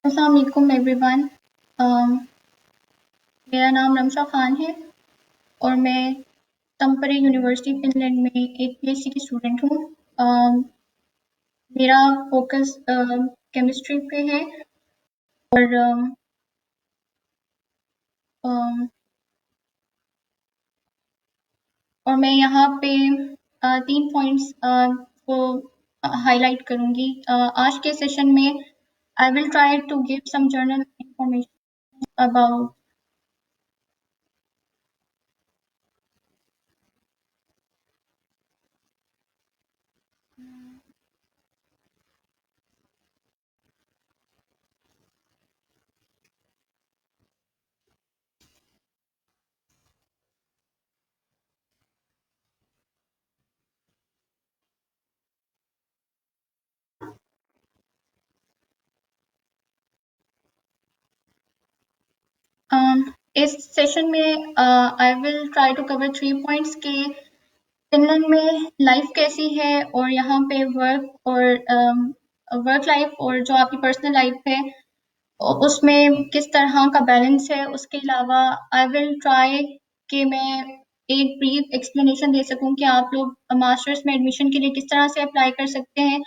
अस्सलाम वालेकुम एवरीवन। मेरा नाम रमशा खान है और मैं तम्परे यूनिवर्सिटी फिनलैंड में एक पीएचडी की स्टूडेंट हूँ। मेरा फोकस केमिस्ट्री पे है और अम, और मैं यहाँ पे 3 पॉइंट्स को हाईलाइट करूँगी। आज के सेशन में I will try to give some general information about इस सेशन में I will try to cover 3 points के फिनलैंड में लाइफ कैसी है और यहाँ पे वर्क लाइफ और जो आपकी पर्सनल लाइफ है उसमें किस तरह का बैलेंस है। उसके अलावा आई विल ट्राई कि मैं एक ब्रीफ एक्सप्लेनेशन दे सकूं कि आप लोग मास्टर्स में एडमिशन के लिए किस तरह से अप्लाई कर सकते हैं।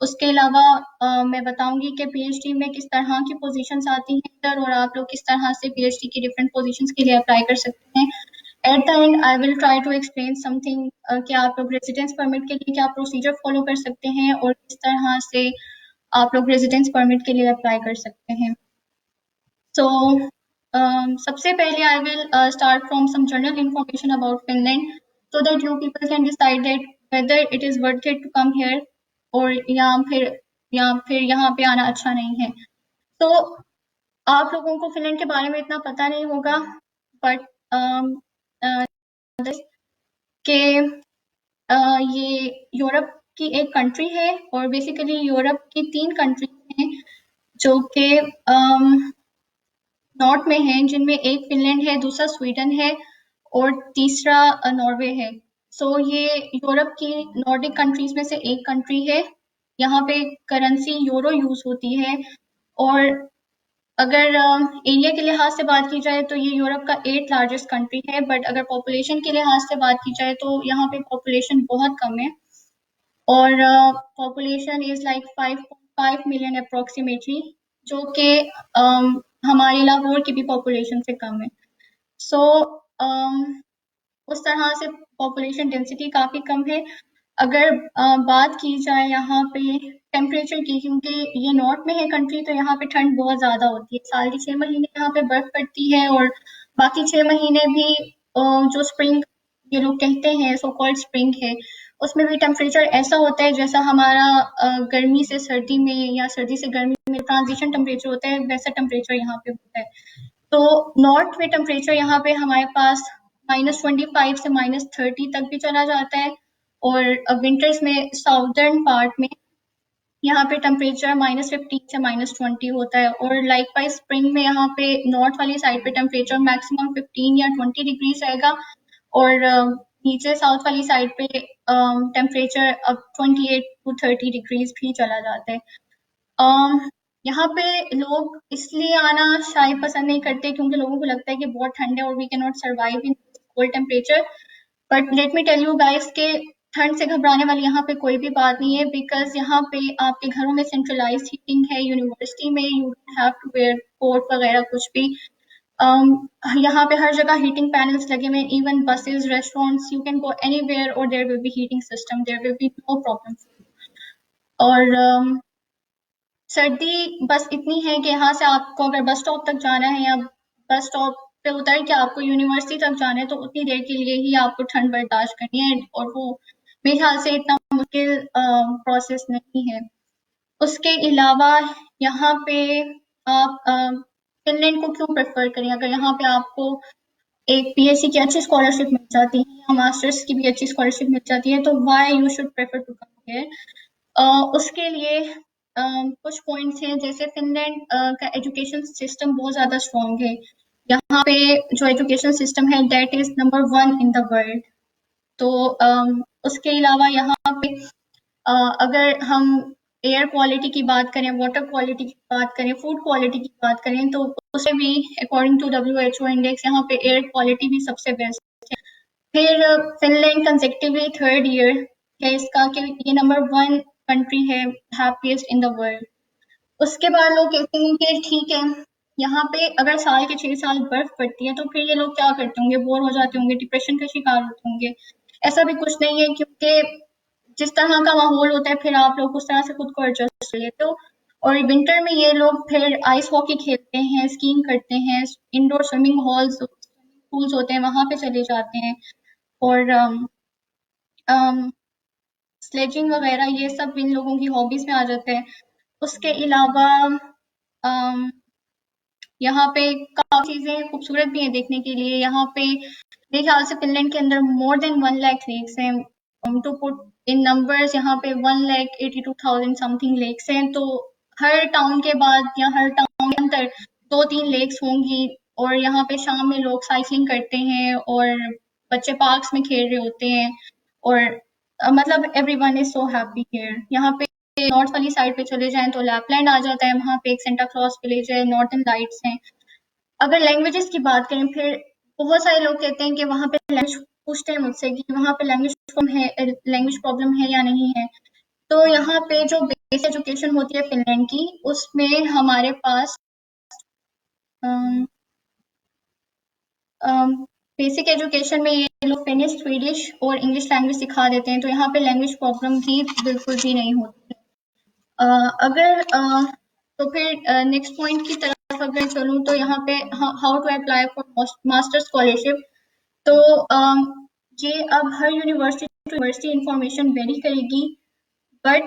उसके अलावा मैं बताऊंगी कि पीएचडी में किस तरह की पोजीशंस आती हैं इधर और आप लोग किस तरह से पीएचडी की डिफरेंट पोजीशंस के लिए अप्लाई कर सकते हैं। At the end I will try to explain something कि आप लोग रेजिडेंस परमिट के लिए क्या प्रोसीजर फॉलो कर सकते हैं और किस तरह से आप लोग रेजिडेंस परमिट के लिए अप्लाई कर सकते हैं। सो सबसे पहले I will start from some general information about Finland so that you people can decide that whether it is worth it to come here और या फिर यहाँ पे आना अच्छा नहीं है। तो आप लोगों को फिनलैंड के बारे में इतना पता नहीं होगा बट कि ये यूरोप की एक कंट्री है और बेसिकली यूरोप की 3 कंट्रीज हैं जो कि नॉर्थ में हैं, जिनमें एक फिनलैंड है, दूसरा स्वीडन है और तीसरा नॉर्वे है। सो ये यूरोप की नॉर्डिक कंट्रीज में से एक कंट्री है। यहाँ पे करेंसी यूरो यूज होती है और अगर एरिया के लिहाज से बात की जाए तो ये यूरोप का 8th लार्जेस्ट कंट्री है बट अगर पॉपुलेशन के लिहाज से बात की जाए तो यहाँ पे पॉपुलेशन बहुत कम है और population is like 5.5 million approximately जो कि हमारी लाहौर की भी पॉपुलेशन से कम है। सो उस तरह से पॉपुलेशन डेंसिटी काफ़ी कम है। अगर बात की जाए यहाँ पे टेम्परेचर की, क्योंकि ये नॉर्थ में है कंट्री तो यहाँ पे ठंड बहुत ज़्यादा होती है। साल के 6 महीने यहाँ पे बर्फ पड़ती है और बाकी 6 महीने भी जो स्प्रिंग ये लोग कहते हैं सो कॉल्ड स्प्रिंग है, उसमें भी टेम्परेचर ऐसा होता है जैसा हमारा गर्मी से सर्दी में या सर्दी से गर्मी में ट्रांजिशन टेम्परेचर होता है वैसा टेम्परेचर यहाँ पे होता है। तो नॉर्थ में टेम्परेचर यहाँ पे हमारे पास -25 से -30 तक भी चला जाता है और विंटर्स में साउदर्न पार्ट में यहाँ पे टेम्परेचर -15 से -20 होता है और लाइकवाइज स्प्रिंग में यहाँ पे नॉर्थ वाली साइड पे टेम्परेचर मैक्सिमम 15 या 20 डिग्रीज रहेगा और नीचे साउथ वाली साइड पे टेम्परेचर अब 28 टू 30 डिग्रीज भी चला जाता है। यहाँ पे लोग इसलिए आना शायद पसंद नहीं करते क्योंकि लोगों को लगता है कि बहुत ठंड है और we can not survive in cold temperature. But let me tell you guys के ठंड से घबराने वाली यहाँ पे कोई भी बात नहीं है बिकॉज यहाँ पे आपके घरों में सेंट्रलाइज हीटिंग है। यूनिवर्सिटी में you don't have to wear coat वगैरह कुछ भी। यहाँ पे हर जगह हीटिंग पैनल्स लगे हुए, even buses, restaurants, you can go anywhere और there will be heating system, there will be no problem. और सर्दी बस इतनी है कि यहाँ से आपको अगर बस स्टॉप तक जाना है या बस स्टॉप पे उतर के आपको यूनिवर्सिटी तक जाना है तो उतनी देर के लिए ही आपको ठंड बर्दाश्त करनी है और वो मेरे ख्याल से इतना मुश्किल प्रोसेस नहीं है। उसके अलावा यहाँ पे आप फिनलैंड को क्यों प्रेफर करें? अगर यहाँ पे आपको एक पीएचडी की अच्छी स्कॉलरशिप मिल जाती है या मास्टर्स की भी अच्छी स्कॉलरशिप मिल जाती है तो why you should prefer to come here. उसके लिए कुछ पॉइंट्स हैं, जैसे फिनलैंड का एजुकेशन सिस्टम बहुत ज़्यादा स्ट्रॉन्ग है। यहाँ पे जो एजुकेशन सिस्टम है that is number 1 in the world. तो उसके अलावा यहाँ पे अगर हम एयर क्वालिटी की बात करें, वाटर क्वालिटी की बात करें, फूड क्वालिटी की बात करें, तो उससे भी अकॉर्डिंग टू WHO इंडेक्स यहाँ पे एयर क्वालिटी भी सबसे बेस्ट है। फिर फिनलैंड कंसेक्टिवली थर्ड ईयर है इसका कि ये नंबर 1 कंट्री है हैप्पीएस्ट इन द वर्ल्ड। उसके बाद लोग कहते हैं कि ठीक है, यहाँ पे अगर साल के 6 साल बर्फ पड़ती है तो फिर ये लोग क्या करते होंगे, बोर हो जाते होंगे, डिप्रेशन का शिकार होते होंगे। ऐसा भी कुछ नहीं है, क्योंकि जिस तरह का माहौल होता है फिर आप लोग उस तरह से खुद को एडजस्ट कर लेते हो। और विंटर में ये लोग फिर आइस हॉकी खेलते हैं, स्कीइंग करते हैं, इंडोर स्विमिंग हॉल्स पूल्स होते हैं वहां पे चले जाते हैं, और स्लेजिंग वगैरह ये सब इन लोगों की हॉबीज में आ जाते हैं। उसके अलावा यहाँ पे काफ़ी चीज़ें खूबसूरत भी हैं देखने के लिए। यहाँ पे मेरे ख्याल से फिनलैंड के अंदर मोर देन 1 लाख लेक्स हैं। टू पुट इन नंबर्स, यहाँ पे 1,82,000 समथिंग लेक्स हैं। तो हर टाउन के बाद या हर टाउन के अंदर 2-3 लेक्स होंगी, और यहाँ पे शाम में लोग साइकिलिंग करते हैं और बच्चे पार्क्स में खेल रहे होते हैं, और मतलब everyone is so happy here. यहाँ पे नॉर्थ वाली साइड पे चले जाएं तो लैपलैंड आ जाता है, वहाँ पे एक सेंटा क्लॉज विलेज है, नॉर्थन लाइट्स हैं। अगर लैंग्वेजेस की बात करें, फिर बहुत सारे लोग कहते हैं कि वहाँ पे लैंग्वेज पूछते हैं मुझसे कि वहाँ पे लैंग्वेज प्रॉब्लम है या नहीं है। तो यहाँ पे जो बेसिक एजुकेशन होती है फिनलैंड की, उसमें हमारे पास बेसिक एजुकेशन में ये लोग फिनिश, स्वीडिश और इंग्लिश लैंग्वेज सिखा देते हैं, तो यहाँ पे लैंग्वेज प्रॉब्लम भी बिल्कुल भी नहीं होती। अगर तो फिर नेक्स्ट पॉइंट की तरफ अगर चलूँ तो यहाँ पे how to apply for master scholarship. तो ये अब हर university to university information vary करेगी, बट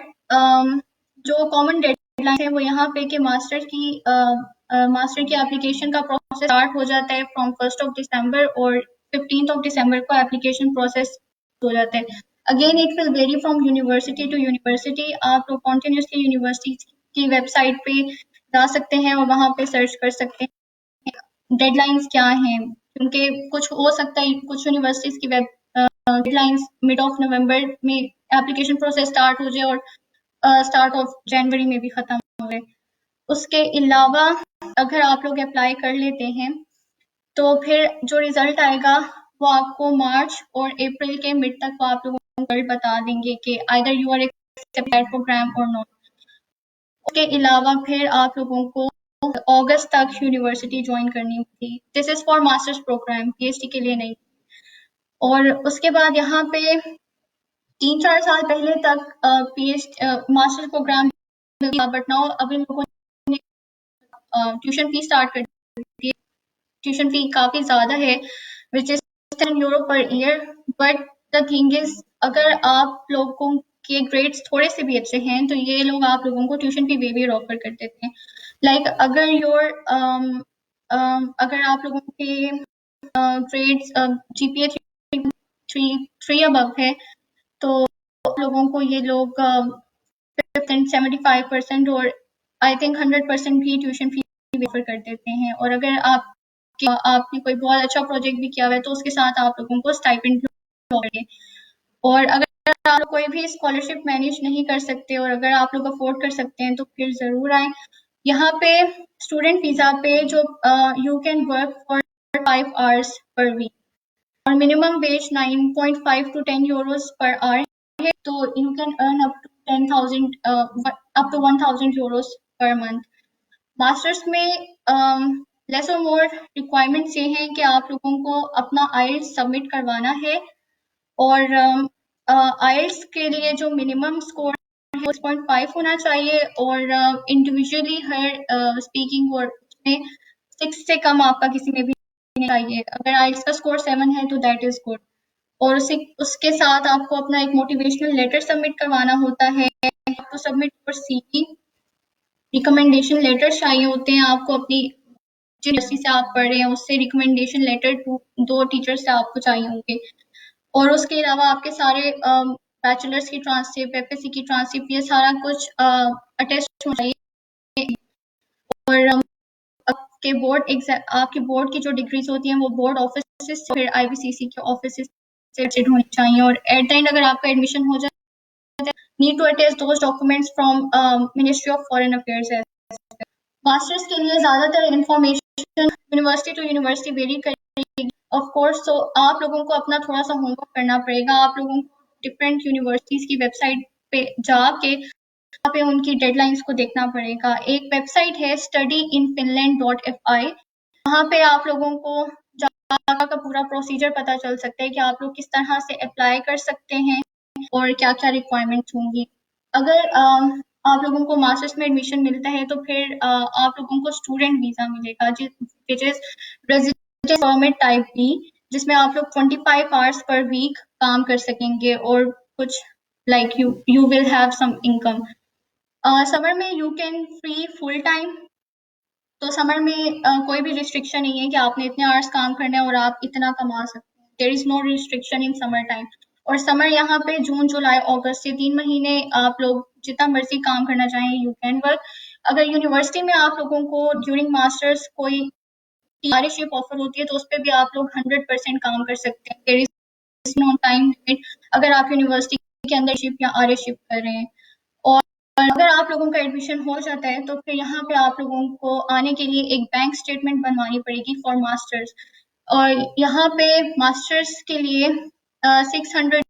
जो कॉमन डेडलाइन है वो यहाँ पे कि मास्टर की एप्लीकेशन का प्रोसेस स्टार्ट हो जाता है फ्रॉम 1 और 15 को एप्लीकेशन प्रोसेस हो जाता है। Again it will vary from university to university. आप लोग कॉन्टिन्यूसली यूनिवर्सिटी की वेबसाइट पे जा सकते हैं और वहाँ पे सर्च कर सकते हैं डेडलाइंस क्या हैं, क्योंकि कुछ हो सकता है कुछ यूनिवर्सिटीज की web deadlines mid of November में एप्लीकेशन प्रोसेस स्टार्ट हो जाए और स्टार्ट ऑफ जनवरी में भी खत्म हो गए। उसके अलावा अगर आप लोग अप्लाई कर लेते हैं तो फिर जो रिजल्ट आएगा वो आपको मार्च और अप्रैल के मिड तक वो आप लोगों को रिजल्ट बता देंगे कि either you are accepted programme और नॉट। उसके अलावा फिर आप लोगों को अगस्त तक यूनिवर्सिटी ज्वाइन करनी होगी। This is for masters programme, PhD के लिए नहीं। और उसके बाद यहाँ पे 3-4 साल पहले तक मास्टर्स प्रोग्राम, बट नाउ अब इन लोगों ने ट्यूशन फी स्टार्ट कर दी है। ट्यूशन फी काफी ज्यादा है, which is €10 per year. But the thing is, अगर आप लोगों के ग्रेड्स थोड़े से भी अच्छे हैं तो ये लोग आप लोगों को ट्यूशन फी वेवर ऑफर कर देते हैं। लाइक अगर आप लोगों के ग्रेड्स जीपीए 3 अबव है तो आप लोगों को ये लोग 75% और आई थिंक 100% भी ट्यूशन फी वेवर कर देते हैं। और अगर आपने कोई बहुत अच्छा प्रोजेक्ट भी किया हुआ है तो उसके साथ आप लोगों को स्टाइपेंड भी। और अगर आप कोई भी स्कॉलरशिप मैनेज नहीं कर सकते और अगर आप लोग अफोर्ड कर सकते हैं तो फिर जरूर आए। यहाँ पे स्टूडेंट वीजा पे जो you can work for 5 hours per week और minimum wage 9.5 to 10 euros per hour है, तो you can earn up to 1000 euros per month. Masters में लेस और मोर रिक्वायरमेंट्स ये हैं कि आप लोगों को अपना आइल्स सबमिट करवाना है, और आइल्स के लिए जो मिनिमम स्कोर है 6.5 होना चाहिए, और इंडिविजुअली हर स्पीकिंग और उसमें 6 से कम आपका किसी में भी नहीं चाहिए। अगर आइल्स का स्कोर 7 है तो दैट इज गुड। और उसके साथ आपको अपना एक मोटिवेशनल लेटर सबमिट करवाना होता है। आपको submit for CV recommendation letter चाहिए होते हैं आपको, अपनी जिस यूनिवर्सिटी से आप पढ़ रहे हैं उससे रिकमेंडेशन लेटर 2 टीचर से आपको चाहिए होंगे। और उसके अलावा आपके सारे बैचलर्स की ट्रांसक्रिप्ट, एफएससी की ट्रांसक्रिप्ट, ये सारा कुछ अटेस्ट होना चाहिए। और आपके बोर्ड की जो डिग्रीज होती हैं वो बोर्ड ऑफिस से फिर आईबीसीसी के ऑफिस से होनी चाहिए। और एट द एंड अगर आपका एडमिशन हो जाए need to attest those documents from Ministry of Foreign Affairs. Masters के लिए ज़्यादातर information university to university vary करेगी ऑफ कोर्स, तो आप लोगों को अपना थोड़ा सा होमवर्क करना पड़ेगा। आप लोगों को डिफरेंट यूनिवर्सिटीज़ की वेबसाइट पे जाके वहाँ पे उनकी डेडलाइंस को देखना पड़ेगा। एक वेबसाइट है studyinfinland.fi, वहाँ पे आप लोगों को जावा का पूरा प्रोसीजर पता चल सकता है कि आप लोग किस तरह से अप्लाई कर सकते हैं और क्या क्या रिक्वायरमेंट्स होंगी। अगर आप लोगों को मास्टर्स में एडमिशन मिलता है तो फिर आप लोगों को स्टूडेंट वीज़ा मिलेगा which is resident permit type B, जिसमें आप लोग 25 आवर्स पर वीक काम कर सकेंगे और कुछ like you will have some income. Summer में you can free full time, तो समर में कोई भी रिस्ट्रिक्शन नहीं है कि आपने इतने आवर्स काम करने हैं और आप इतना कमा सकते हैं। There is no restriction in summer time. और समर यहाँ पे जून जुलाई अगस्त, ये 3 महीने आप लोग जितना मर्जी काम करना चाहें यू कैन वर्क। अगर यूनिवर्सिटी में आप लोगों को ड्यूरिंग मास्टर्स कोई स्कॉलरशिप ऑफर होती है तो उस पर भी आप लोग 100% काम कर सकते हैं। There is no time limit अगर आप यूनिवर्सिटी के अंदर शिप या आरशिप कर रहे हैं। और अगर आप लोगों का एडमिशन हो जाता है तो फिर यहाँ पे आप लोगों को आने के लिए एक बैंक स्टेटमेंट बनवानी पड़ेगी फॉर मास्टर्स। और यहाँ पे मास्टर्स के लिए 600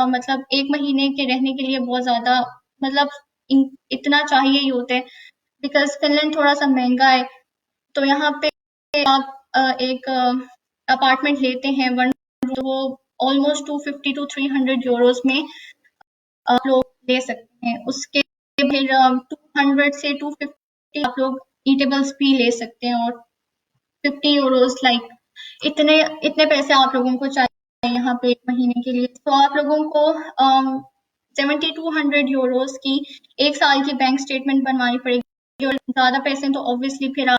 मतलब 1 महीने के रहने के लिए बहुत ज़्यादा मतलब इतना चाहिए ही होता है बिकॉज फिनलैंड थोड़ा सा महंगा है। तो यहाँ पे आप एक अपार्टमेंट लेते हैं वन, तो वो ऑलमोस्ट 250 to 300 यूरोज में आप लोग ले सकते हैं। उसके फिर 200 से 250 आप लोग ईटेबल्स भी ले सकते हैं और 50 यूरोज लाइक इतने पैसे आप लोगों को चाहिए यहाँ पे 1 महीने के लिए। तो आप लोगों को 7200 यूरोज की 1 साल की बैंक स्टेटमेंट बनवानी पड़ेगी और ज़्यादा पैसे तो ऑब्वियसली फिर आप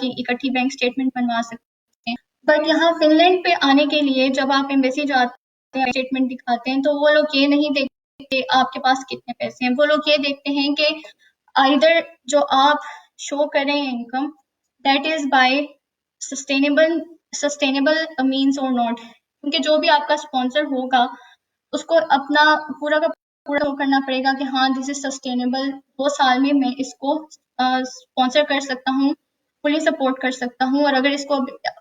इकट्ठी बैंक स्टेटमेंट बनवा सकते हैं। बट यहाँ फिनलैंड पे आने के लिए जब आप एम्बेसी जाते हैं स्टेटमेंट दिखाते हैं तो वो लोग ये नहीं देखते आपके पास कितने पैसे हैं, वो लोग ये देखते हैं कि आइदर जो आप शो करें income that is by sustainable means और नॉट, क्योंकि जो भी आपका स्पॉन्सर होगा उसको अपना पूरा का पूरा करना पड़ेगा कि हाँ दिस इज सस्टेनेबल, 2 साल में मैं इसको स्पॉन्सर कर सकता हूँ, फुली सपोर्ट कर सकता हूँ और अगर इसको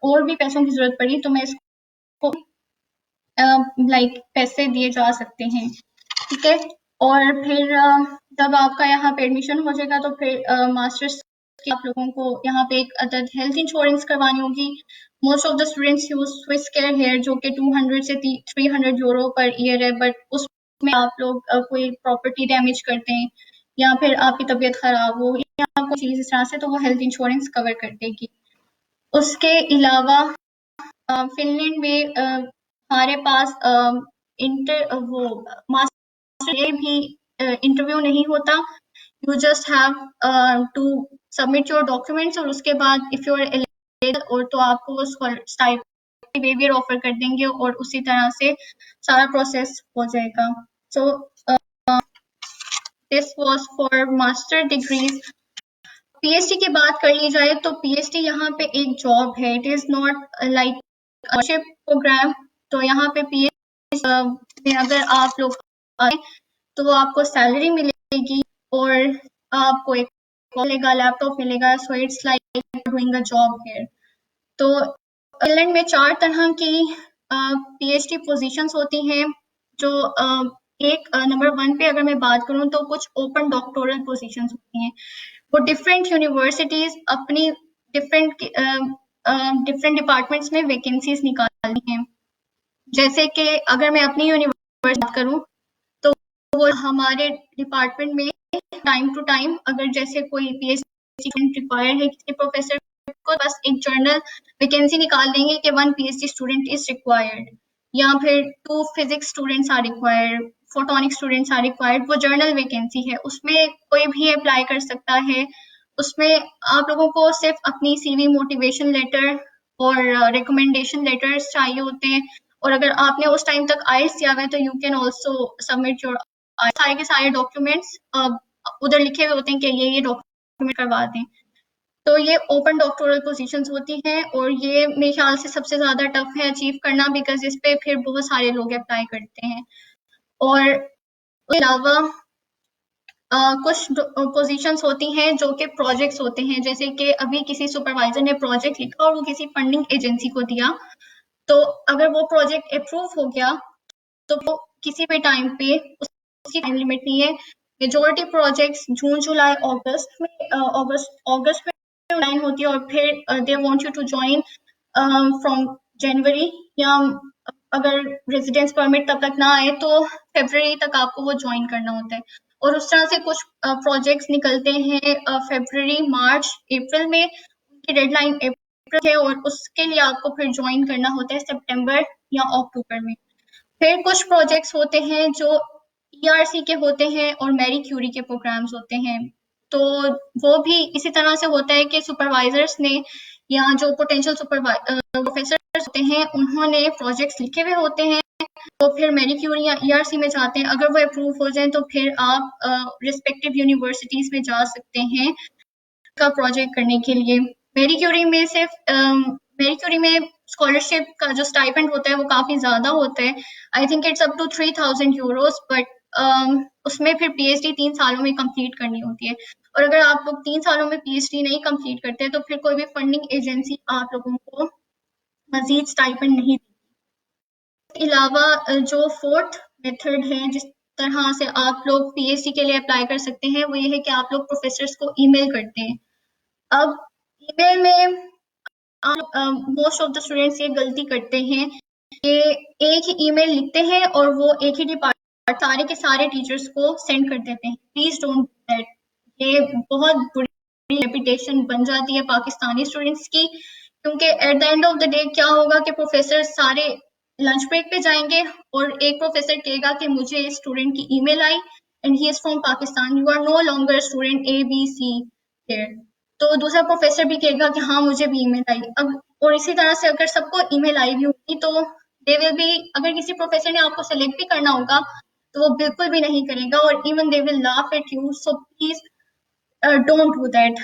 और भी पैसों की जरूरत पड़ी तो मैं इसको लाइक पैसे दिए जा सकते हैं। ठीक है। और फिर जब आपका यहाँ पे एडमिशन हो जाएगा तो फिर मास्टर्स के आप लोगों को यहाँ पे एक अदद हेल्थ इंश्योरेंस करवानी होगी। Most of the students use Swiss care here जो कि 200 से 300 यूरो पर ईयर है, बट उसमें आप लोग कोई प्रॉपर्टी डैमेज करते हैं या फिर आपकी तबीयत खराब हो या कोई चीज़ इस तरह से तो वो हेल्थ इंश्योरेंस कवर कर देगी। उसके अलावा फिनलैंड में हमारे पास वो मास्टर भी इंटरव्यू नहीं होता, you just have to submit your documents और उसके बाद इफ यू आर एलिजिबल और तो आपको वो स्टाइपेंड वेवियर ऑफर कर देंगे और उसी तरह से सारा प्रोसेस हो जाएगा। So this was for master degrees. PhD की बात कर ली जाए तो पीएचडी यहाँ पे एक जॉब है, it is not like program. तो यहाँ पे पीएचडी में अगर आप लोग आए तो आपको सैलरी मिलेगी और आपको एक मिलेगा, लैपटॉप मिलेगा, so it's like doing a job here. तो फिनलैंड में 4 तरह की पीएचडी पोजीशंस होती हैं। जो एक नंबर 1 पे अगर मैं बात करूं तो कुछ ओपन डॉक्टोरल पोजीशंस होती हैं, वो डिफरेंट यूनिवर्सिटीज अपनी डिफरेंट डिपार्टमेंट्स में वैकेंसीज निकालती हैं। जैसे कि अगर मैं अपनी यूनिवर्सिटी बात करूं तो वो हमारे डिपार्टमेंट में टाइम टू टाइम अगर जैसे कोई पीएचडी रिक्वायर्ड है किसी प्रोफेसर को, बस एक जर्नल वैकेंसी निकाल देंगे कि 1 पीएचडी स्टूडेंट इज रिक्वायर्ड या फिर 2 physics students are required, photonic students are required. वो जर्नल वैकेंसी है, उसमें कोई भी अप्लाई कर सकता है। उसमें आप लोगों को सिर्फ अपनी सीवी, मोटिवेशन लेटर और रिकमेंडेशन लेटर्स चाहिए होते हैं। और अगर आपने उस टाइम तक आईएल्स किया हुआ है तो you can also submit your सारे के सारे डॉक्यूमेंट्स उधर लिखे हुए होते हैं कि ये डॉक्यूमेंट करवा दें। तो ये ओपन डॉक्टोरल पोजीशंस होती हैं और ये मेरे ख्याल से सबसे ज़्यादा टफ है अचीव करना बिकॉज इस पे फिर बहुत सारे लोग अप्लाई करते हैं। और उसके अलावा कुछ पोजीशंस होती हैं जो कि प्रोजेक्ट्स होते हैं, जैसे कि अभी किसी सुपरवाइजर ने प्रोजेक्ट लिखा और वो किसी फंडिंग एजेंसी को दिया, तो अगर वो प्रोजेक्ट अप्रूव हो गया तो वो किसी भी टाइम पे उसकी टाइम लिमिट नहीं है। मेजोरिटी प्रोजेक्ट्स जून जुलाई अगस्त में अगस्त में लाइन होती है, और फिर they want you to join from January, या अगर रेजिडेंस परमिट तब तक ना आए तो फरवरी तक आपको वो ज्वाइन करना होता है। और उस तरह से कुछ प्रोजेक्ट्स निकलते हैं फरवरी मार्च अप्रैल में, उनकी डेडलाइन अप्रैल है, और उसके लिए आपको फिर ज्वाइन करना होता है सितंबर या अक्टूबर में। फिर कुछ प्रोजेक्ट्स होते हैं जो ईआरसी के होते हैं और मैरी क्यूरी के प्रोग्राम्स होते हैं, तो वो भी इसी तरह से होता है कि सुपरवाइजर्स ने या जो पोटेंशियल प्रोफेसर होते हैं उन्होंने प्रोजेक्ट्स लिखे हुए होते हैं, तो फिर मैरी क्यूरी या ईआरसी में जाते हैं। अगर वो अप्रूव हो जाए तो फिर आप रिस्पेक्टिव यूनिवर्सिटीज में जा सकते हैं का प्रोजेक्ट करने के लिए। मैरी क्यूरी में सिर्फ मैरी क्यूरी में स्कॉलरशिप का जो स्टाइपेंड होता है वो काफी ज्यादा होता है, I think it's up to 3000 euros, but उसमें फिर पीएचडी 3 सालों में कंप्लीट करनी होती है, और अगर आप लोग 3 सालों में पीएचडी नहीं कंप्लीट करते तो फिर कोई भी फंडिंग एजेंसी आप लोगों को मजीद स्टाइपेंड नहीं देती। इसके अलावा जो फोर्थ मेथड है जिस तरह से आप लोग पीएचडी के लिए अप्लाई कर सकते हैं, वो ये है कि आप लोग प्रोफेसर्स को ईमेल करते हैं। अब ईमेल में मोस्ट ऑफ द स्टूडेंट्स ये गलती करते हैं कि एक ही ईमेल लिखते हैं और वो एक ही डिपार्टमेंट सारे के सारे टीचर्स को सेंड कर देते हैं। प्लीज डोंट डू दैट, ये बहुत बुरी रेपुटेशन बन जाती है पाकिस्तानी स्टूडेंट्स की, क्योंकि eight the end of the day क्या होगा कि प्रोफेसर सारे लंच ब्रेक पे जाएंगे और एक प्रोफेसर कहेगा कि मुझे इस स्टूडेंट की email I and he is from Pakistan, you are no longer student A B C here. तो दूसरा प्रोफेसर भी कहेगा कि हाँ मुझे भी ईमेल आई। अब और इसी तरह से अगर सबको ईमेल आई भी होगी तो दे विल बी, अगर किसी प्रोफेसर ने आपको सेलेक्ट भी करना होगा तो वो बिल्कुल भी नहीं करेगा, और even they will laugh at you, so please don't do that.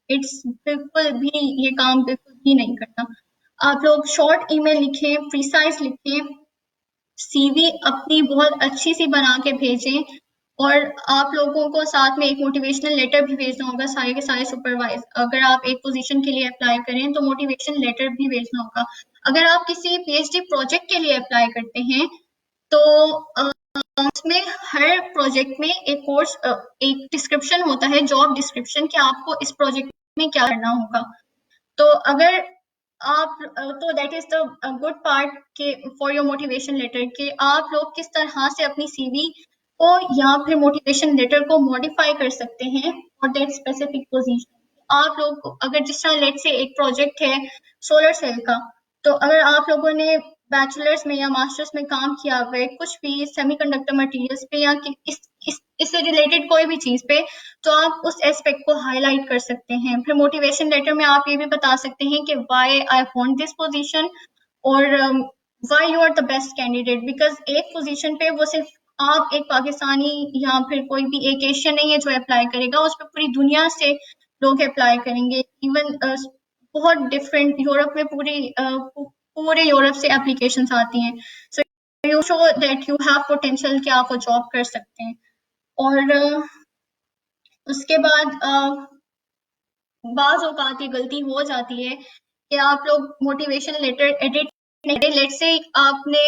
It's बिल्कुल भी, ये काम बिल्कुल भी नहीं करना। आप लोग शॉर्ट ईमेल लिखें, प्रिसाइज लिखें, सीवी अपनी बहुत अच्छी सी बना के भेजें, और आप लोगों को साथ में एक मोटिवेशनल लेटर भी भेजना होगा सारे के सारे सुपरवाइज। अगर आप एक पोजीशन के लिए अप्लाई करें तो मोटिवेशन लेटर भी भेजना होगा। अगर आप किसी पीएचडी प्रोजेक्ट के लिए अप्लाई करते हैं तो उसमें हर प्रोजेक्ट में एक कोर्स एक डिस्क्रिप्शन होता है, जॉब डिस्क्रिप्शन, कि आपको इस प्रोजेक्ट में क्या करना होगा। तो अगर आप तो that is the good part के फॉर योर मोटिवेशन लेटर, कि आप लोग किस तरह से अपनी सीवी को या फिर मोटिवेशन लेटर को मॉडिफाई कर सकते हैं फॉर दैट स्पेसिफिक पोजीशन। आप लोग अगर जिस तरह लेट से एक प्रोजेक्ट है सोलर सेल का, तो अगर आप लोगों ने बैचलर्स में या मास्टर्स में काम किया हुआ है कुछ भी सेमीकंडक्टर मटेरियल्स पे या इससे रिलेटेड कोई भी चीज पे, तो आप उस एस्पेक्ट को हाईलाइट कर सकते हैं। फिर मोटिवेशन लेटर में आप ये भी बता सकते हैं कि why I want this position, और why you are the best candidate, because एक पोजीशन पे वो सिर्फ आप एक पाकिस्तानी या फिर कोई भी एक एशियन नहीं है जो अप्लाई करेगा, उस पर पूरी दुनिया से लोग अप्लाई करेंगे। इवन बहुत डिफरेंट यूरोप में पूरे यूरोप से एप्लीकेशन आती हैं। So you show that you have potential कि आप वो जॉब कर सकते हैं। और उसके बाद बाज औकात ये गलती हो जाती है कि आप लोग मोटिवेशन लेटर एडिट नहीं, लेट से आपने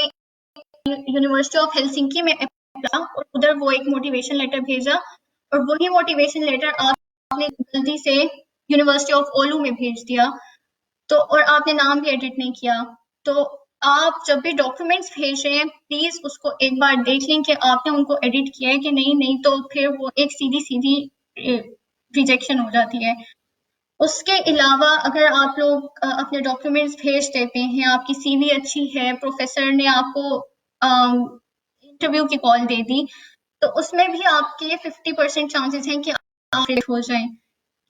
यूनिवर्सिटी ऑफ हेलसिंकी में अप्लाई और उधर वो एक मोटिवेशन लेटर भेजा, और वही मोटिवेशन लेटर आपने गलती से यूनिवर्सिटी ऑफ ओलू में भेज दिया, तो और आपने नाम भी एडिट नहीं किया। तो आप जब भी डॉक्यूमेंट्स भेज रहे हैं प्लीज उसको एक बार देख लें कि आपने उनको एडिट किया है कि नहीं, नहीं तो फिर वो एक सीधी सीधी रिजेक्शन हो जाती है। उसके अलावा अगर आप लोग अपने डॉक्यूमेंट्स भेज देते हैं, आपकी सीवी अच्छी है, प्रोफेसर ने आपको इंटरव्यू की कॉल दे दी, तो उसमें भी आपके 50% चांसेस हैं कि आप सिलेक्ट हो जाएं,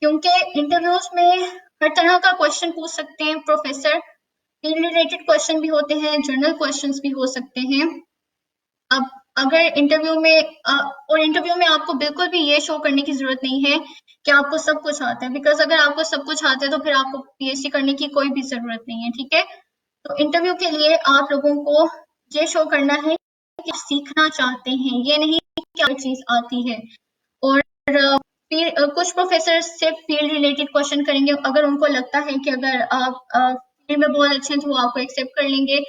क्योंकि इंटरव्यूज में हर तरह का क्वेश्चन पूछ सकते हैं प्रोफेसर। फील्ड रिलेटेड क्वेश्चन भी होते हैं, जर्नल क्वेश्चंस भी हो सकते हैं। अब अगर इंटरव्यू में आपको बिल्कुल भी ये शो करने की जरूरत नहीं है कि आपको सब कुछ आता है, बिकॉज अगर आपको सब कुछ आता है तो फिर आपको पीएचडी करने की कोई भी जरूरत नहीं है, ठीक है। तो इंटरव्यू के लिए आप लोगों को ये शो करना है कि सीखना चाहते हैं, ये नहीं क्या चीज आती है। और फिर कुछ प्रोफेसर सिर्फ फील्ड रिलेटेड क्वेश्चन करेंगे, अगर उनको लगता है कि अगर आप फील्ड में बहुत अच्छे हैं तो वो आपको एक्सेप्ट कर लेंगे।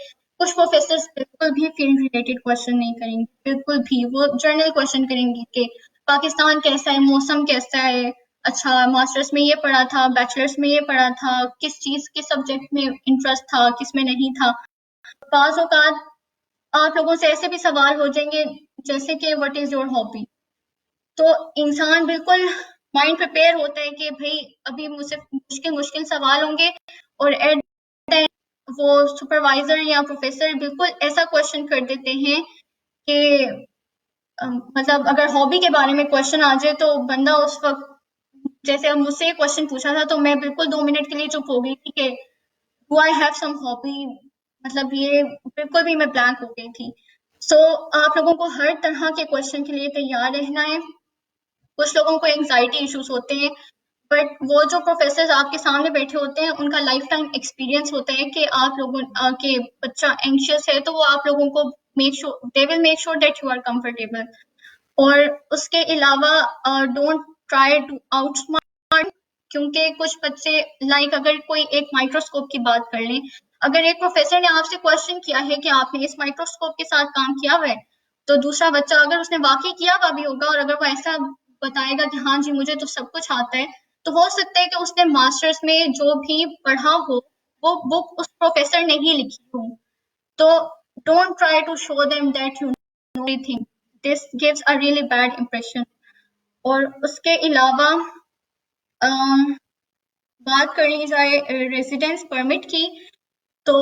कुछ प्रोफेसर बिल्कुल भी फील्ड रिलेटेड क्वेश्चन नहीं करेंगे, बिल्कुल भी। वो जनरल क्वेश्चन करेंगे कि पाकिस्तान कैसा है, मौसम कैसा है, अच्छा मास्टर्स में ये पढ़ा था, बैचलर्स में ये पढ़ा था, किस चीज के सब्जेक्ट में इंटरेस्ट था, किस में नहीं था। बाज़ औक़ात आप लोगों से ऐसे भी सवाल हो जाएंगे जैसे कि व्हाट इज योर हॉबी। तो इंसान बिल्कुल माइंड प्रिपेयर होता है कि भाई अभी मुझसे मुश्किल मुश्किल सवाल होंगे, और एट टाइम वो सुपरवाइजर या प्रोफेसर बिल्कुल ऐसा क्वेश्चन कर देते हैं कि मतलब अगर हॉबी के बारे में क्वेश्चन आ जाए तो बंदा उस वक्त, जैसे अब मुझसे क्वेश्चन पूछा था तो मैं बिल्कुल 2 मिनट के लिए चुप हो गई थी कि do I have some hobby, मतलब ये बिल्कुल भी मैं ब्लैंक हो गई थी। सो आप लोगों को हर तरह के क्वेश्चन के लिए तैयार रहना है। कुछ लोगों को एंग्जाइटी इश्यूज होते हैं, बट वो जो प्रोफेसर आपके सामने बैठे होते हैं उनका लाइफ टाइम एक्सपीरियंस होता है कि आप लोगों के बच्चा एंशियस है तो वो आप लोगों को make sure, they will make sure that you are comfortable. और उसके अलावा डोंट ट्राई टू आउटस्मार्ट, क्योंकि कुछ बच्चे लाइक अगर कोई एक माइक्रोस्कोप की बात कर लें, अगर एक प्रोफेसर ने आपसे क्वेश्चन किया है कि आपने इस माइक्रोस्कोप के साथ काम किया हुआ है, तो दूसरा बच्चा अगर उसने वाकई किया हुआ भी होगा और अगर वो ऐसा बताएगा कि हाँ जी मुझे तो सब कुछ आता है, तो हो सकता है कि उसने मास्टर्स में जो भी पढ़ा हो वो बुक उस प्रोफेसर ने ही लिखी हो। तो don't try to show them that you know everything, this gives a really bad impression. और उसके अलावा बात कर ली जाए रेजिडेंस परमिट की, तो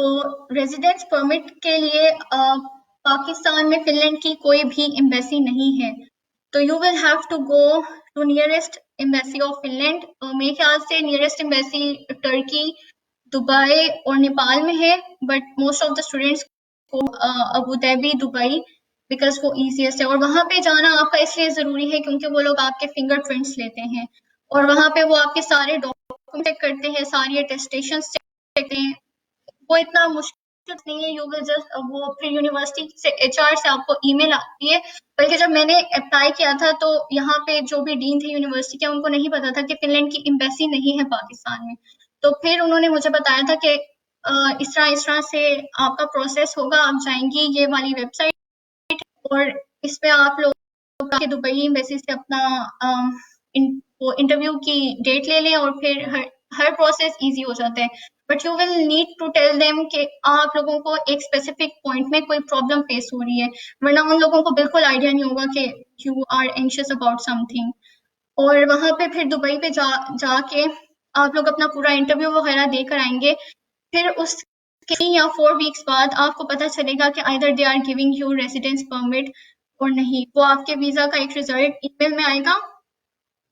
रेजिडेंस परमिट के लिए पाकिस्तान में फिनलैंड की कोई भी एम्बेसी नहीं है, तो you will have to go to nearest embassy of Finland. मेरे ख्याल से नियरेस्ट एम्बेसी टर्की, दुबई और नेपाल में है, but most of the students को अबू धाबी, दुबई, बिकॉज वो ईजीएस्ट है। और वहां पे जाना आपका इसलिए जरूरी है क्योंकि वो लोग आपके फिंगरप्रिंट्स लेते हैं और वहां पे वो आपके सारे डॉक्यूमेंट चेक करते हैं, सारी अटेस्टेशन चेक करते हैं। वो इतना मुश्किल नहीं है, यू विल जस्ट वो फिर यूनिवर्सिटी से एचआर से आपको ईमेल आती है। बल्कि जब मैंने अप्लाई किया था तो यहाँ पे जो भी डीन थे यूनिवर्सिटी के, उनको नहीं पता था कि फिनलैंड की एम्बेसी नहीं है पाकिस्तान में। तो फिर उन्होंने मुझे बताया था कि इस तरह से आपका प्रोसेस होगा, आप जाएंगी ये वाली वेबसाइट और इस पे आप लोग के दुबई एम्बेसी से अपना वो इंटरव्यू की डेट ले लें और फिर हर प्रोसेस इजी हो जाता है। But you will need to tell them कि आप लोगों को एक स्पेसिफिक पॉइंट में कोई प्रॉब्लम फेस हो रही है, वरना उन लोगों को बिल्कुल आइडिया नहीं होगा कि you are anxious about something. और वहां पे फिर दुबई पे जाके आप लोग अपना पूरा इंटरव्यू वगैरह देकर आएंगे। फिर उस 3 या 4 वीक्स बाद आपको पता चलेगा कि either they are giving you residence permit और नहीं। वो आपके वीजा का एक रिजल्ट ईमेल में आएगा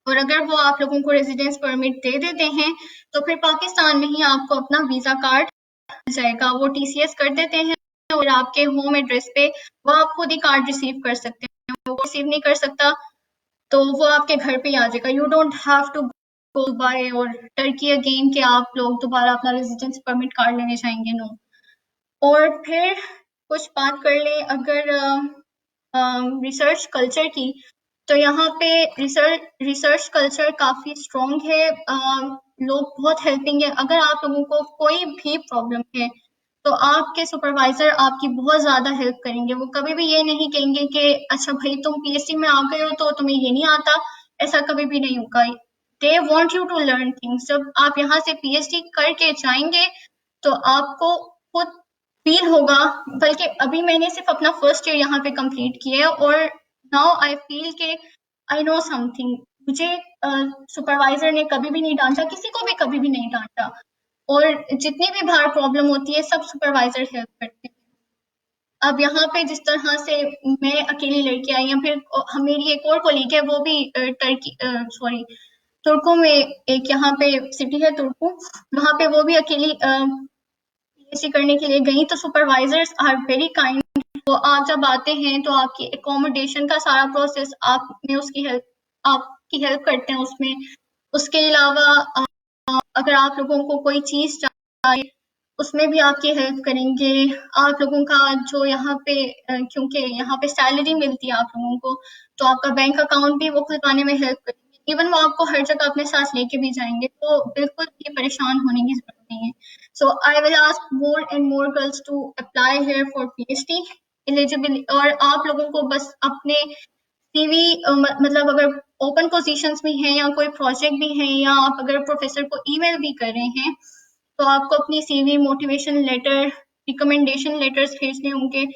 और अगर वो आप लोगों को रेजिडेंस परमिट दे देते हैं तो फिर पाकिस्तान में ही आपको अपना वीजा कार्ड मिल जाएगा। वो टीसीएस कर देते हैं और आपके होम एड्रेस पे वो आप खुद ही कार्ड रिसीव कर सकते हैं। वो रिसीव नहीं कर सकता तो वो आपके घर पे ही आ जाएगा। You don't have to go by और टर्की अगेन कि आप लोग दोबारा अपना रेजिडेंस परमिट कार्ड लेने जाएंगे, नो। और फिर कुछ बात कर ले अगर रिसर्च कल्चर की, तो यहाँ पे रिसर्च कल्चर काफी स्ट्रॉन्ग है। लोग बहुत हेल्पिंग है। अगर आप लोगों को कोई भी प्रॉब्लम है तो आपके सुपरवाइजर आपकी बहुत ज्यादा हेल्प करेंगे। वो कभी भी ये नहीं कहेंगे कि अच्छा भाई तुम पीएचडी में आ गए हो तो तुम्हें ये नहीं आता, ऐसा कभी भी नहीं होगा। They want you to learn things. जब आप यहाँ से पीएचडी करके जाएंगे तो आपको खुद फील होगा, बल्कि अभी मैंने सिर्फ अपना फर्स्ट ईयर यहाँ पे कंप्लीट किया है और नाउ आई फील के आई नो समथिंग। मुझे सुपरवाइजर ने कभी भी नहीं डांटा, किसी को भी कभी भी नहीं डांटा, और जितनी भी बाहर प्रॉब्लम होती है सब सुपरवाइजर हेल्प करते हैं। अब यहाँ पे जिस तरह से मैं अकेली लड़की आई या फिर मेरी एक और कोलीग है वो भी टर्की सॉरी तुर्को में, एक यहाँ पे सिटी है तुर्को, वहाँ पे वो भी अकेली पीएचडी करने के लिए गई। तो सुपरवाइजर्स आर वेरी काइंड। वो आप जब आते हैं तो आपकी एकोमोडेशन का सारा प्रोसेस आप में उसकी हेल्प, आपकी हेल्प करते हैं उसमें। उसके अलावा अगर आप लोगों को कोई चीज चाहिए उसमें भी आपकी हेल्प करेंगे। आप लोगों का जो यहाँ पे क्योंकि यहाँ पे सैलरी मिलती है आप लोगों को, तो आपका बैंक अकाउंट भी वो खुलवाने में हेल्प करेंगे। इवन वो आपको हर जगह अपने साथ लेके भी जाएंगे, तो बिल्कुल भी परेशान होने की जरूरत नहीं है। So I will ask more and more girls to apply here for PhD eligible. और आप लोगों को बस अपने सीवी मतलब अगर ओपन पोजीशंस भी हैं या कोई प्रोजेक्ट भी है, या आप अगर प्रोफेसर को ईमेल भी कर रहे हैं, तो आपको अपनी CV, motivation letter, recommendation letters भेजने होंगे।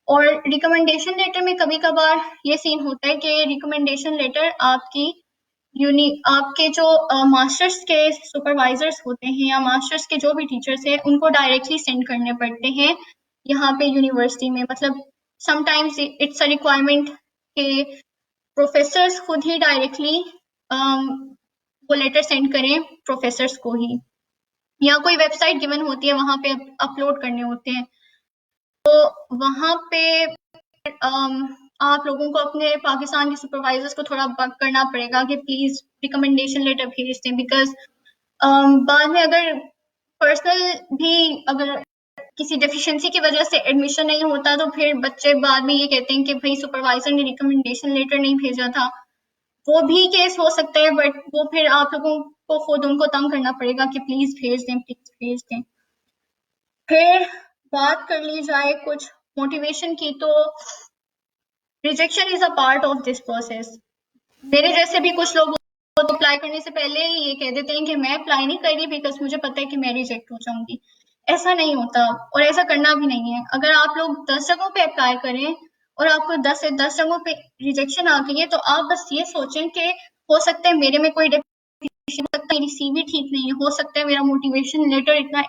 और रिकमेंडेशन लेटर में कभी कभार ये सीन होता है कि रिकमेंडेशन लेटर आपके जो मास्टर्स के सुपरवाइजर्स होते हैं या मास्टर्स के जो भी टीचर्स हैं, उनको डायरेक्टली सेंड करने पड़ते हैं यहाँ पे यूनिवर्सिटी में। मतलब समटाइम्स इट्स अ रिक्वायरमेंट के प्रोफेसर्स खुद ही डायरेक्टली वो लेटर सेंड करें प्रोफेसर्स को ही, या कोई वेबसाइट गिवन होती है वहां पे अपलोड करने होते हैं। तो वहां पे आप लोगों को अपने पाकिस्तान के सुपरवाइजर्स को थोड़ा वर्क करना पड़ेगा कि प्लीज रिकमेंडेशन लेटर भेज दें, बिकॉज बाद में अगर पर्सनल भी अगर किसी डेफिशिएंसी की वजह से एडमिशन नहीं होता, तो फिर बच्चे बाद में ये कहते हैं कि भाई सुपरवाइजर ने रिकमेंडेशन लेटर नहीं भेजा था। वो भी केस हो सकता है, बट वो फिर आप लोगों को खुद उनको तंग करना पड़ेगा कि प्लीज भेज दें, प्लीज भेज दें। फिर बात कर ली जाए कुछ मोटिवेशन की, तो rejection is a part of this process. मेरे जैसे भी कुछ लोग तो अप्लाई करने से पहले ही ये कह देते हैं कि मैं अप्लाई नहीं कर रही बिकॉज मुझे पता है कि मैं रिजेक्ट हो जाऊंगी। ऐसा नहीं होता और ऐसा करना भी नहीं है। अगर आप लोग 10 जगहों पे अप्लाई करें और आपको 10 से 10 जगहों पे रिजेक्शन आ गई है, तो आप बस ये सोचें कि हो सकता है मेरे में कोई डेफिशिएंसी, हो सकता है मेरी सीवी ठीक नहीं है, हो सकता है मेरा मोटिवेशन लेटर इतना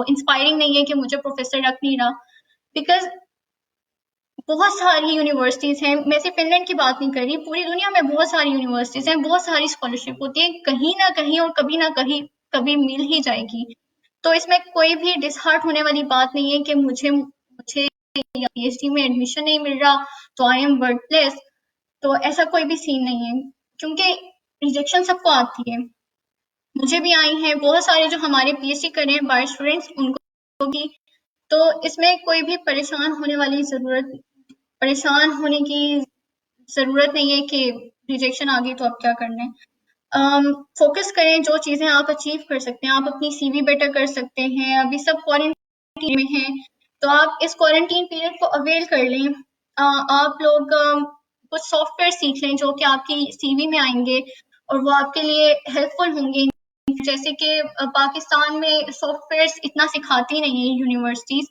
इंस्पायरिंग नहीं है कि मुझे प्रोफेसर रख नहीं रहा। बिकॉज बहुत सारी यूनिवर्सिटीज हैं, मैं सिर्फ फिनलैंड की बात नहीं कर रही, पूरी दुनिया में बहुत सारी यूनिवर्सिटीज हैं, बहुत सारी स्कॉलरशिप होती है, कहीं ना कहीं और कभी ना कहीं कभी मिल ही जाएगी। तो इसमें कोई भी डिसहार्ट होने वाली बात नहीं है कि मुझे मुझे पीएचडी में एडमिशन नहीं मिल रहा तो आई एम वर्थलेस। तो ऐसा कोई भी सीन नहीं है, क्योंकि रिजेक्शन सबको आती है, मुझे भी आई है। बहुत सारे जो हमारे पीएचडी कर रहे हैं बायो स्टूडेंट्स, उनको भी। तो इसमें कोई भी परेशान होने की जरूरत नहीं है कि रिजेक्शन आ गई तो अब क्या करना है। फोकस करें जो चीजें आप अचीव कर सकते हैं। आप अपनी सीवी बेटर कर सकते हैं। अभी सब क्वारंटीन में हैं, तो आप इस क्वारंटीन पीरियड को अवेल कर लें। आप लोग कुछ सॉफ्टवेयर सीख लें जो कि आपकी सीवी में आएंगे और वो आपके लिए हेल्पफुल होंगे। जैसे कि पाकिस्तान में सॉफ्टवेयर इतना सिखाती नहीं है यूनिवर्सिटीज,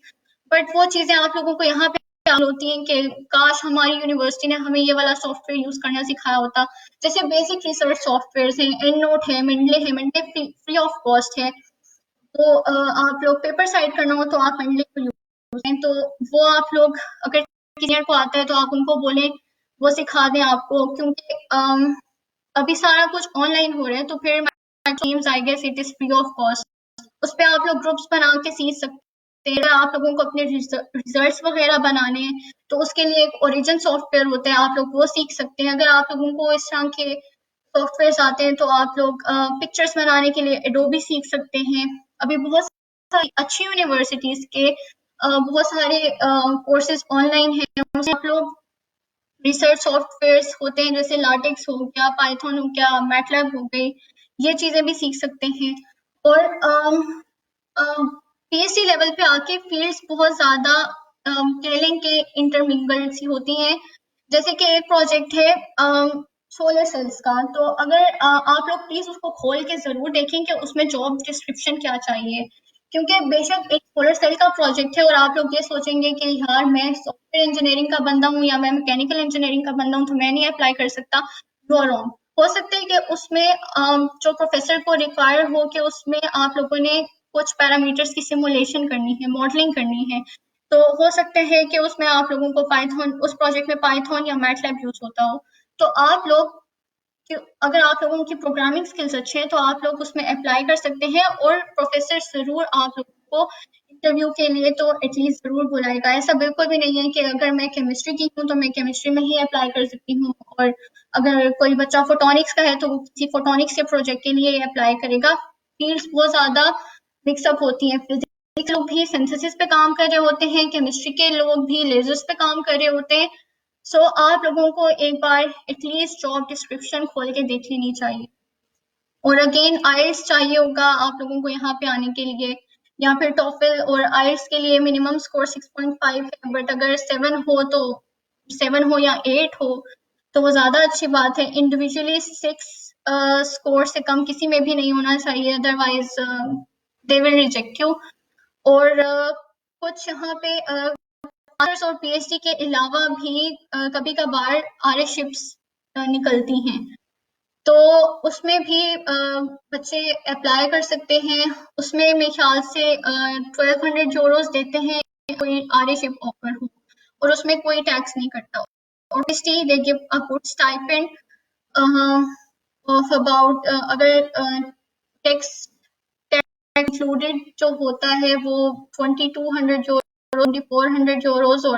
बट वो चीजें आप लोगों को यहाँ पे होती हैं कि काश हमारी यूनिवर्सिटी ने हमें ये वाला सॉफ्टवेयर यूज करना सिखाया होता। जैसे बेसिक रिसर्च सॉफ्टवेयर हैं, एंड नोट है, मेंडले फ्री ऑफ कॉस्ट है। तो आप लोग पेपर साइड करना हो तो आप मेंडले को यूज करें। तो वो आप लोग अगर किसी को आता है तो आप उनको बोलें वो सिखा दें आपको, क्योंकि अभी सारा कुछ ऑनलाइन हो रहा है। तो फिर I guess it is free of cost. उस पर आप लोग ग्रुप्स बना के सीख सकते हैं। आप लोगों को अपने रिजल्ट्स वगैरह बनाने हैं तो उसके लिए एक ओरिजिन सॉफ्टवेयर होता है, आप लोग वो सीख सकते हैं। अगर आप लोगों को इस तरह के सॉफ्टवेयर आते हैं तो आप लोग पिक्चर्स बनाने के लिए एडोबी सीख सकते हैं। अभी बहुत सारी अच्छी यूनिवर्सिटीज के बहुत सारे कोर्सेज ऑनलाइन हैं। आप लोग रिसर्च सॉफ्टवेयर होते हैं जैसे लाटेक्स हो गया, पाइथन हो गया, मैटलैब हो गई, ये चीजें भी सीख सकते हैं। और पीएचडी लेवल पे आके फील्ड्स बहुत ज्यादा कह के इंटरमिंगल सी होती हैं। जैसे कि एक प्रोजेक्ट है सोलर सेल्स का, तो अगर आप लोग प्लीज उसको खोल के जरूर देखें कि उसमें जॉब डिस्क्रिप्शन क्या चाहिए। क्योंकि बेशक एक सोलर सेल का प्रोजेक्ट है और आप लोग ये सोचेंगे कि यार मैं सॉफ्टवेयर इंजीनियरिंग का बंदा हूँ या मैं मैकेनिकल इंजीनियरिंग का बंदा हूँ तो मैं नहीं अप्लाई कर सकता। You are wrong. हो सकता है कि उसमें जो प्रोफेसर को रिक्वायर हो कि उसमें आप लोगों ने कुछ पैरामीटर्स की सिमुलेशन करनी है, मॉडलिंग करनी है, तो हो सकता है कि उसमें आप लोगों को पाइथन, उस प्रोजेक्ट में पाइथन या मैटलैब यूज होता हो। तो आप लोग अगर आप लोगों की प्रोग्रामिंग स्किल्स अच्छे हैं तो आप लोग उसमें अप्लाई कर सकते हैं और प्रोफेसर जरूर आप लोगों को इंटरव्यू के लिए तो एटलीस्ट जरूर बुलाएगा। ऐसा बिल्कुल भी नहीं है कि अगर मैं केमिस्ट्री की हूँ तो मैं केमिस्ट्री में ही अप्लाई कर सकती हूँ, और अगर कोई बच्चा फोटोनिक्स का है तो वो किसी फोटोनिक्स के प्रोजेक्ट के लिए अप्लाई करेगा। फील्ड्स बहुत ज्यादा मिक्सअप होती हैं, लोग भी सिंथेसिस पे काम कर रहे होते हैं, केमिस्ट्री के लोग भी लेजर्स पे काम कर रहे होते हैं। सो आप लोगों को एक बार एटलीस्ट जॉब डिस्क्रिप्शन खोल के देख लेनी चाहिए। और अगेन आइल्स चाहिए होगा आप लोगों को यहाँ पे आने के लिए, या फिर टॉफल और आइल्स के लिए मिनिमम स्कोर 6.5 है, बट अगर 7 हो तो 7 हो या 8 हो तो वो ज़्यादा अच्छी बात है। इंडिविजुअली 6 स्कोर से कम किसी में भी नहीं होना चाहिए, otherwise they will reject you. और कुछ यहाँ पे मास्टर्स और पीएचडी के अलावा भी कभी कभार आरएशिप्स निकलती हैं, तो उसमें भी बच्चे अप्लाई कर सकते हैं। उसमें मेरे ख्याल से 1200 यूरोस देते हैं कोई आरएशिप ऑफर हो, और उसमें कोई टैक्स नहीं कटता। और they give a good stipend of about, अगर टैक्स इंक्लूडेड जो होता है वो 2200 यूरो, 2400 यूरोस। और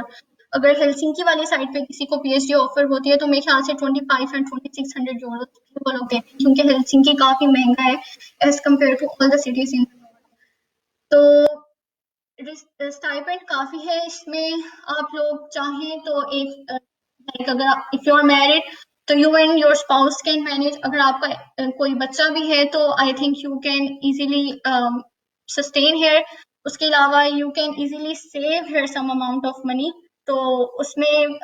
अगर हेलसिंकी वाली साइड पे किसी को पीएचडी ऑफर होती है तो मेरे ख्याल से 25 एंड 2600 यूरो वो लोग देते हैं, क्योंकि हेलसिंकी काफी महंगा है as compare to all the cities in. तो स्टाइपेंड काफी है इसमें। आप लोग चाहें तो एक लाइक अगर इफ यू आर मैरिड तो you and your spouse can manage. अगर आपका कोई बच्चा भी है तो I think you can easily sustain here. उसके अलावा you can easily save here some amount of money. तो उसमें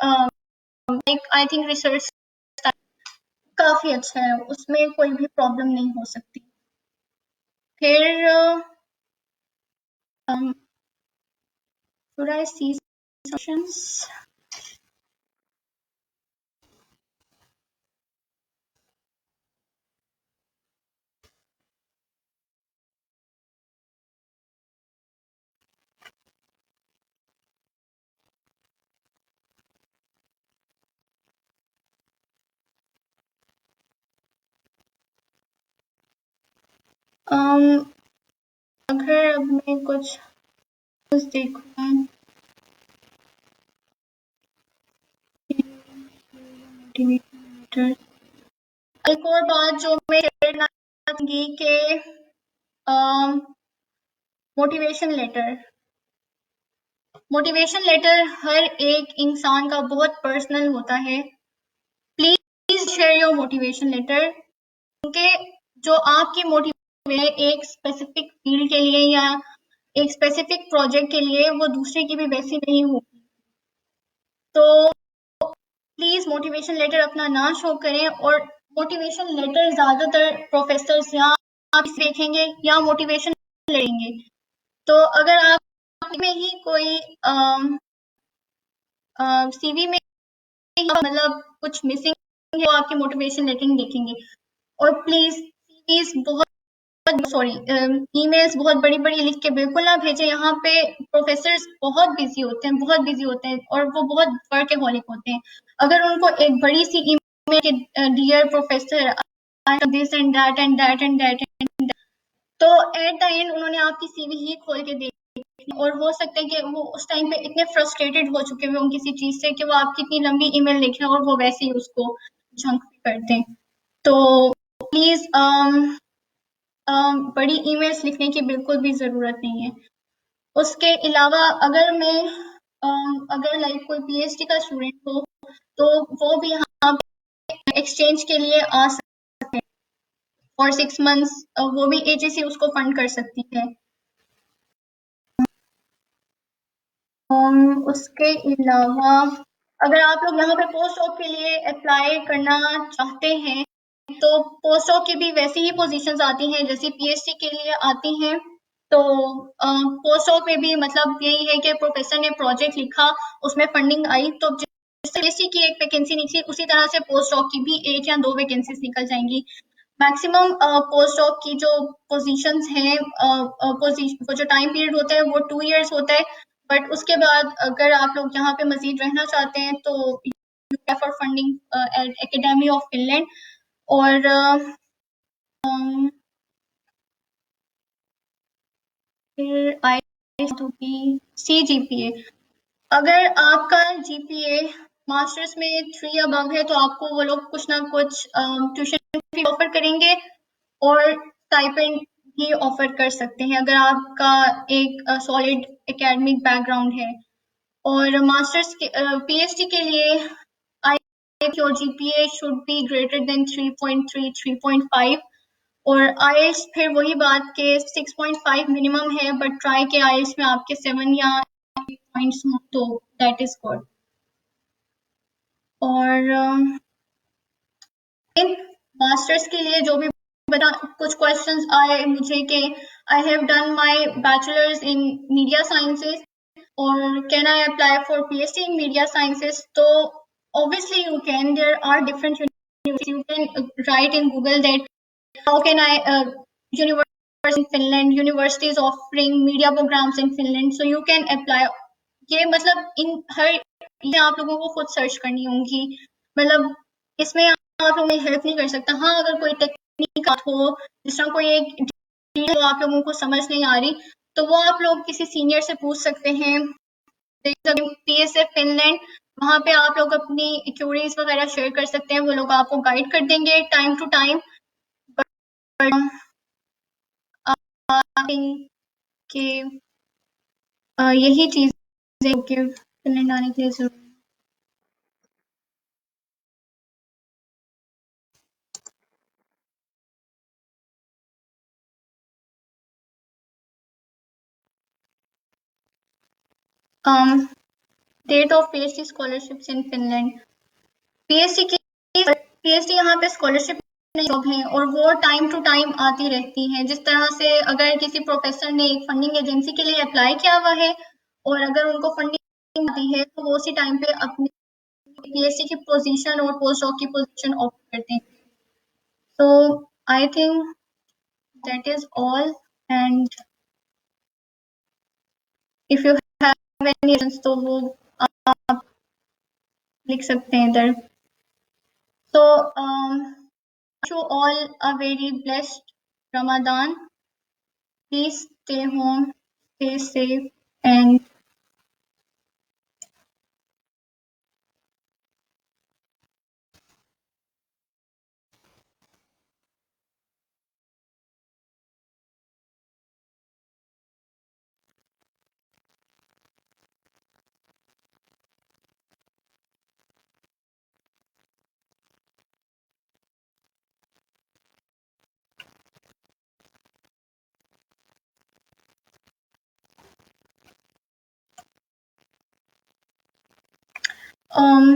लाइक आई थिंक रिसर्च काफी अच्छा है, उसमें कोई भी प्रॉब्लम नहीं हो सकती। फिर should I see options? अगर अब मैं कुछ देखूं, एक और बात जो मैं कहना चाहूंगी कि मोटिवेशन लेटर हर एक इंसान का बहुत पर्सनल होता है। Please share your motivation letter, क्योंकि जो आपकी मोटिवेशन एक स्पेसिफिक फील्ड के लिए या एक स्पेसिफिक प्रोजेक्ट के लिए, वो दूसरे की भी वैसी नहीं होगी। तो प्लीज मोटिवेशन लेटर अपना ना शो करें। और मोटिवेशन लेटर ज्यादातर प्रोफेसर्स या आप देखेंगे या मोटिवेशन लेंगे। तो अगर आप में ही कोई सीवी में मतलब कुछ मिसिंग है, तो आपकी मोटिवेशन लेटर देखेंगे। और प्लीज बहुत सॉरी ईमेल्स बहुत बड़ी बड़ी लिख के बिल्कुल ना भेजें। यहाँ पे प्रोफेसर्स बहुत बिजी होते हैं और वो बहुत वर्कहॉलिक होते हैं। अगर उनको एक बड़ी सी ईमेल के dear professor this and that and that and that and, तो एट द एंड उन्होंने आपकी सीवी ही खोल के देखी, और हो सकता है कि वो उस टाइम पे इतने फ्रस्ट्रेटेड हो चुके हुए किसी चीज से कि वो आपकी इतनी लंबी ईमेल लिखे और वो वैसे ही उसको जंक करते हैं। तो प्लीज बड़ी ईमेल्स लिखने की बिल्कुल भी ज़रूरत नहीं है। उसके अलावा अगर मैं अगर लाइक कोई पीएचडी का स्टूडेंट हो तो वो भी यहाँ पे एक्सचेंज के लिए आ सकते हैं और 6 मंथ्स वो भी एजेसी उसको फंड कर सकती है। उसके अलावा अगर आप लोग यहाँ पे पोस्ट डॉक के लिए अप्लाई करना चाहते हैं तो पोस्ट डॉक की भी वैसी ही पोजीशंस आती हैं जैसे पीएचडी के लिए आती हैं। तो पोस्ट डॉक में भी मतलब यही है कि प्रोफेसर ने प्रोजेक्ट लिखा, उसमें फंडिंग आई, तो पीएचडी की एक वैकेंसी निकली उसी तरह से पोस्ट डॉक की भी 1 या 2 वैकेंसीज निकल जाएंगी। मैक्सिमम पोस्ट डॉक की जो पोजीशंस हैं, वो जो टाइम पीरियड होता है वो 2 इयर्स होता है। बट उसके बाद अगर आप लोग यहाँ पे मजीद रहना चाहते हैं तो for funding at Academy of Finland. और फिर आई CGPA। अगर आपका जीपीए मास्टर्स में 3 अबव है तो आपको वो लोग कुछ ना कुछ ट्यूशन फी ऑफर करेंगे और स्टाइपेंड भी ऑफर कर सकते हैं अगर आपका एक सॉलिड एकेडमिक बैकग्राउंड है। और मास्टर्स के पीएचडी के लिए your GPA should be greater than 3.3 3.5। और आईएल्स फिर वही बात के 6.5 मिनिमम है, बट ट्राई के आईएल्स में आपके 7 या 8 पॉइंट्स हो तो दैट इज गुड। और मास्टर्स के लिए जो भी बता कुछ क्वेश्चंस आए मुझे कि I have done my bachelors in media sciences और can I apply for PhD in media sciences. तो obviously you can, there are different universities. You can write in Google that how can I university in Finland, universities offering media programs in Finland, so you can apply। ये मतलब इन हर ये आप लोगों को खुद search करनी होगी, मतलब इसमें आप लोगों हेल्प नहीं कर सकता। हाँ अगर कोई टेक्निक हो जिस तरह कोई एक चीज आप लोगों को समझ नहीं आ रही तो वो आप लोग किसी सीनियर से पूछ सकते हैं। पीएसएफ फिनलैंड, वहाँ पे आप लोग अपनी क्यूरीज वगैरह शेयर कर सकते हैं, वो लोग आपको गाइड कर देंगे टाइम टू टाइम। कि यही चीज है कि फिनलैंड आने के लिए जरूरी। Date of PhD scholarships in Finland. PhD यहाँ पे स्कॉलरशिप जॉब है और वो टाइम टू टाइम आती रहती है। जिस तरह से अगर किसी प्रोफेसर ने एक फंडिंग एजेंसी के लिए अप्लाई किया हुआ है और अगर उनको फंडिंग आती है तो वो उसी टाइम पे अपनी पीएचडी की पोजीशन और पोस्ट डॉक की पोजीशन ऑफर करते हैं। So I think that is all and if you have any questions तो वो आप लिख सकते हैं इधर। सो you all a very blessed Ramadan. Please stay home, stay safe, and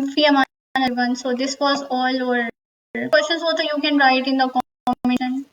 Fi Aman everyone. So this was all. Or questions, also you can write in the comment.